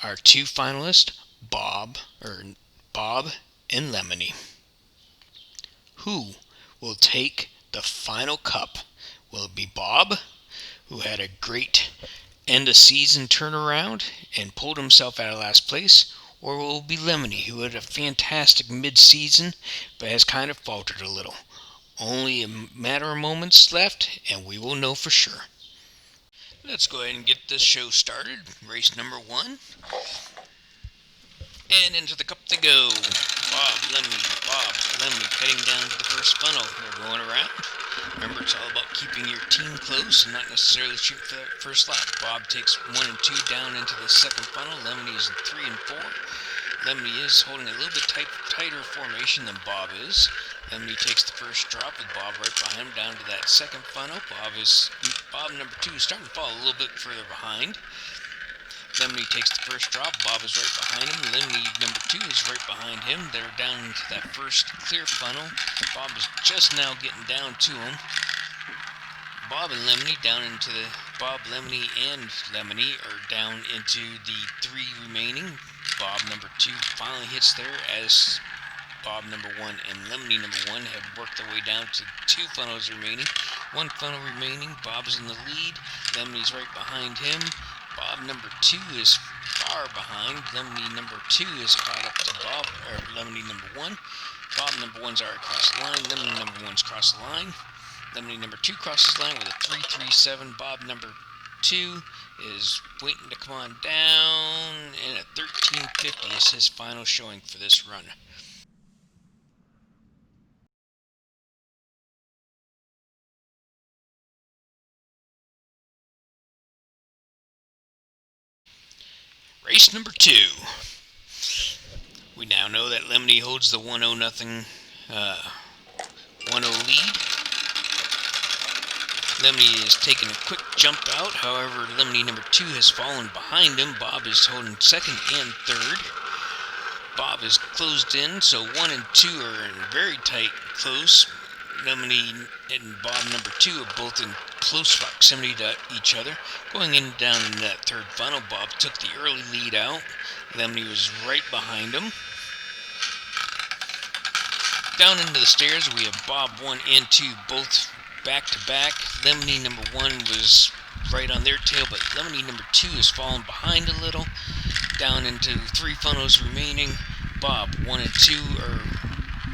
our two finalists, Bob and Lemony. Who will take the final cup? Will it be Bob, who had a great end of season turnaround and pulled himself out of last place, or will it be Lemony, who had a fantastic mid-season but has kind of faltered a little? Only a matter of moments left, and we will know for sure. Let's go ahead and get this show started. Race number 1. And into the cup they go. Bob, Lemony, heading down to the first funnel. They're going around. Remember, it's all about keeping your team close and not necessarily shooting for that first lap. Bob takes 1 and 2 down into the second funnel. Lemony is in 3 and 4. Lemony is holding a little bit tighter formation than Bob is. Lemony takes the first drop with Bob right behind him down to that second funnel. Bob number 2 is starting to fall a little bit further behind. Lemony takes the first drop. Bob is right behind him. Lemony number 2 is right behind him. They're down into that first clear funnel. Bob is just now getting down to him. Bob, Lemony, and Lemony are down into the 3 remaining. Bob number 2 finally hits there as Bob number 1 and Lemony number 1 have worked their way down to 2 funnels remaining. 1 funnel remaining. Bob is in the lead. Lemony's right behind him. Bob number 2 is far behind. Lemony number 2 is caught up to Lemony number 1. Bob number 1's already crossed the line. Lemony number 1's crossed the line. Lemony number 2 crosses the line with a 3.37. Bob number 2 is waiting to come on down, and a 13.50 is his final showing for this run. Race number 2. We now know that Lemony holds the 1-0 lead. Lemony is taking a quick jump out. However, Lemony number 2 has fallen behind him. Bob is holding second and third. Bob is closed in, so 1 and 2 are in very tight close. Lemony and Bob number 2 are both in close proximity to each other. Going down in that third funnel, Bob took the early lead out. Lemony was right behind him. Down into the stairs, we have Bob 1 and 2 both back to back. Lemony number 1 was right on their tail, but Lemony number 2 has fallen behind a little. Down into 3 funnels remaining. Bob 1 and 2 are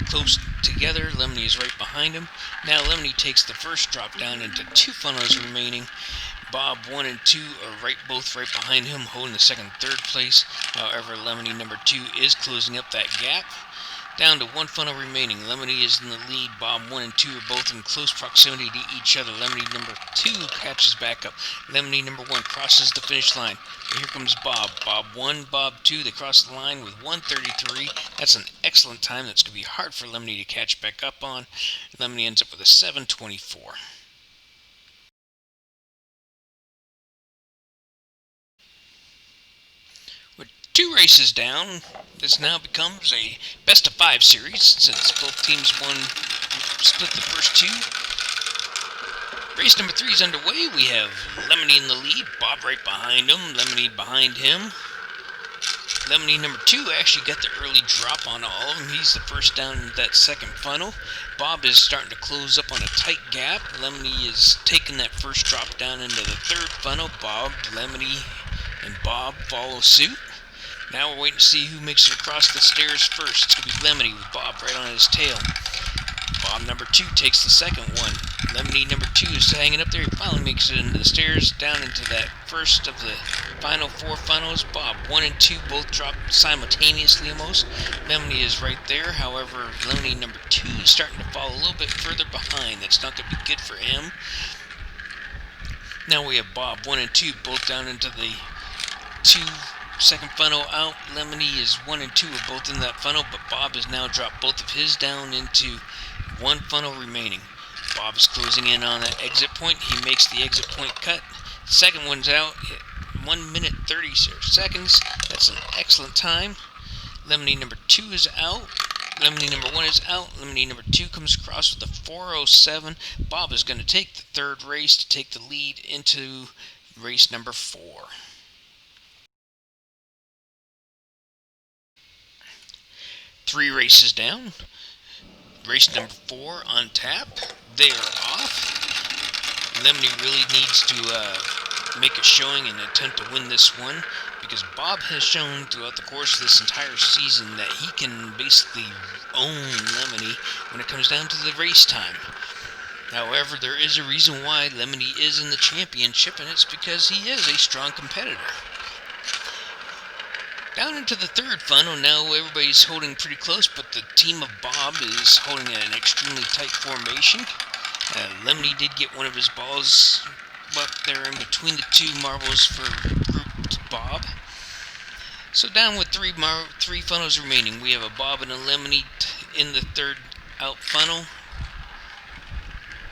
close together. Lemony is right behind him. Now Lemony takes the first drop down into 2 funnels remaining. Bob 1 and 2 are both right behind him, holding the second and third place. However, Lemony number 2 is closing up that gap. Down to 1 funnel remaining. Lemony is in the lead. Bob 1 and 2 are both in close proximity to each other. Lemony number 2 catches back up. Lemony number 1 crosses the finish line. But here comes Bob. Bob 1, Bob 2. They cross the line with 1:33. That's an excellent time. That's going to be hard for Lemony to catch back up on. Lemony ends up with a 7:24. With 2 races down, this now becomes a best-of-5 series since both teams split the first 2. Race number 3 is underway. We have Lemony in the lead, Bob right behind him, Lemony behind him. Lemony number 2 actually got the early drop on all of them. He's the first down in that second funnel. Bob is starting to close up on a tight gap. Lemony is taking that first drop down into the third funnel. Bob, Lemony, and Bob follow suit. Now we're waiting to see who makes it across the stairs first. It's going to be Lemony with Bob right on his tail. Bob number 2 takes the second one. Lemony number 2 is hanging up there. He finally makes it into the stairs, down into that first of the final 4 funnels. Bob 1 and 2 both drop simultaneously almost. Lemony is right there. However, Lemony number 2 is starting to fall a little bit further behind. That's not going to be good for him. Now we have Bob 1 and 2 both down into the second funnel out. Lemony is 1 and 2 are both in that funnel, but Bob has now dropped both of his down into 1 funnel remaining. Bob is closing in on that exit point. He makes the exit point cut. Second one's out. 1 minute 30 seconds. That's an excellent time. Lemony number 2 is out. Lemony number 1 is out. Lemony number 2 comes across with a 4:07. Bob is going to take the third race to take the lead into race number 4. 3 races down. Race number 4 on tap. They are off. Lemony really needs to make a showing and attempt to win this one, because Bob has shown throughout the course of this entire season that he can basically own Lemony when it comes down to the race time. However, there is a reason why Lemony is in the championship, and it's because he is a strong competitor. Down into the third funnel, now everybody's holding pretty close, but the team of Bob is holding an extremely tight formation. Lemony did get one of his balls up there in between the 2 marbles for Group Bob. So down with 3 funnels remaining, we have a Bob and a Lemony in the third out funnel.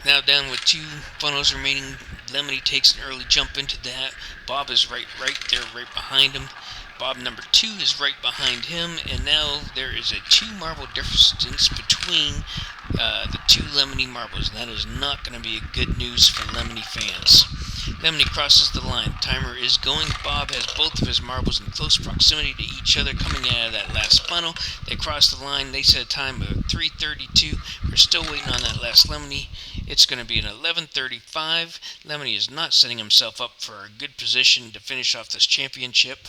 Now down with 2 funnels remaining, Lemony takes an early jump into that. Bob is right there, right behind him. Bob number 2 is right behind him, and now there is a 2 marble distance between the 2 Lemony marbles, and that is not going to be a good news for Lemony fans. Lemony crosses the line. Timer is going. Bob has both of his marbles in close proximity to each other coming out of that last funnel. They cross the line. They set a time of 3:32. We're still waiting on that last Lemony. It's going to be an 11:35. Lemony is not setting himself up for a good position to finish off this championship.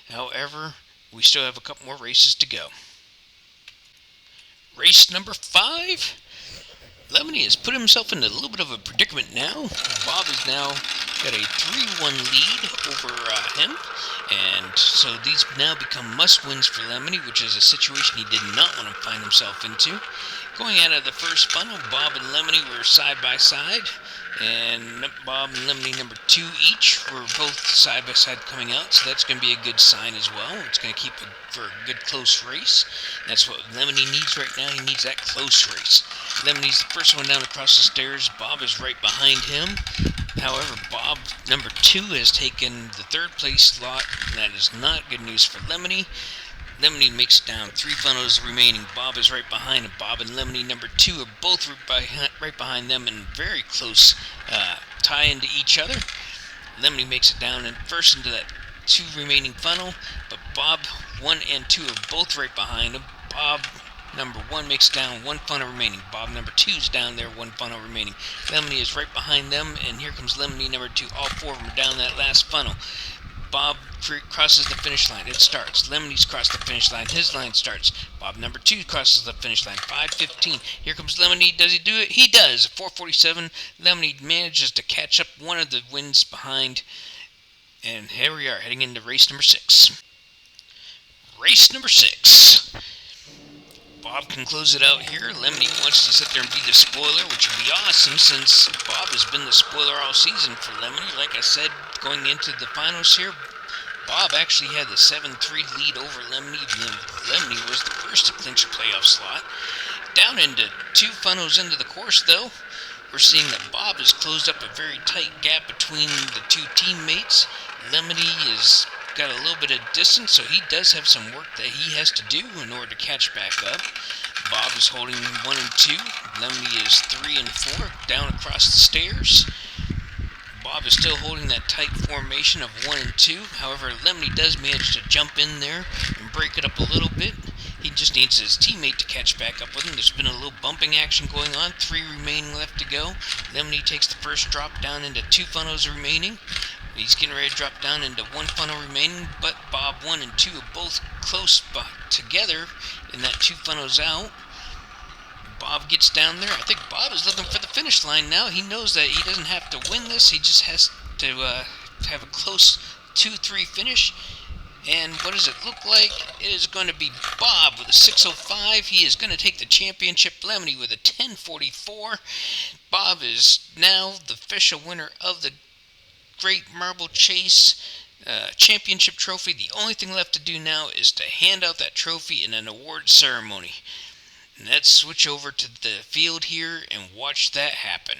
However, we still have a couple more races to go. Race number 5. Lemony has put himself in a little bit of a predicament now. Bob has now got a 3-1 lead over him, and so these now become must-wins for Lemony, which is a situation he did not want to find himself into. Going out of the first funnel, Bob and Lemony were side by side, and Bob and Lemony number 2 each were both side by side coming out, so that's going to be a good sign as well. It's going to keep it for a good close race. That's what Lemony needs right now. He needs that close race. Lemony's the first one down across the stairs. Bob is right behind him. However, Bob number 2 has taken the 3rd place slot, and that is not good news for Lemony. Lemony makes it down 3 funnels remaining. Bob is right behind him. Bob and Lemony number 2 are both right behind them in very close tie into each other. Lemony makes it down and first into that 2 remaining funnel, but Bob 1 and 2 are both right behind him. Bob number 1 makes it down 1 funnel remaining. Bob number 2 is down there, 1 funnel remaining. Lemony is right behind them, and here comes Lemony number 2. All 4 of them are down that last funnel. Bob crosses the finish line. It starts. Lemony's crossed the finish line. His line starts. Bob number 2 crosses the finish line. 5:15. Here comes Lemony. Does he do it? He does. 4:47. Lemony manages to catch up one of the wins behind. And here we are heading into race number 6. Race number 6. Bob can close it out here. Lemony wants to sit there and be the spoiler, which would be awesome since Bob has been the spoiler all season for Lemony. Like I said, going into the finals here, Bob actually had the 7-3 lead over Lemony. Lemony was the first to clinch a playoff slot. Down into 2 funnels into the course, though, we're seeing that Bob has closed up a very tight gap between the 2 teammates. Lemony has got a little bit of distance, so he does have some work that he has to do in order to catch back up. Bob is holding 1 and 2. Lemony is 3 and 4 down across the stairs. Bob is still holding that tight formation of 1 and 2. However, Lemony does manage to jump in there and break it up a little bit. He just needs his teammate to catch back up with him. There's been a little bumping action going on. 3 remaining left to go. Lemony takes the first drop down into 2 funnels remaining. He's getting ready to drop down into 1 funnel remaining, but Bob 1 and 2 are both close together in that 2 funnels out. Bob gets down there. I think Bob is looking for the finish line now. He knows that he doesn't have to win this. He just has to have a close 2-3 finish. And what does it look like? It is going to be Bob with a 6:05. He is going to take the championship. Lemony with a 10:44. Bob is now the official winner of the Great Marble Chase Championship Trophy. The only thing left to do now is to hand out that trophy in an award ceremony. And let's switch over to the field here and watch that happen.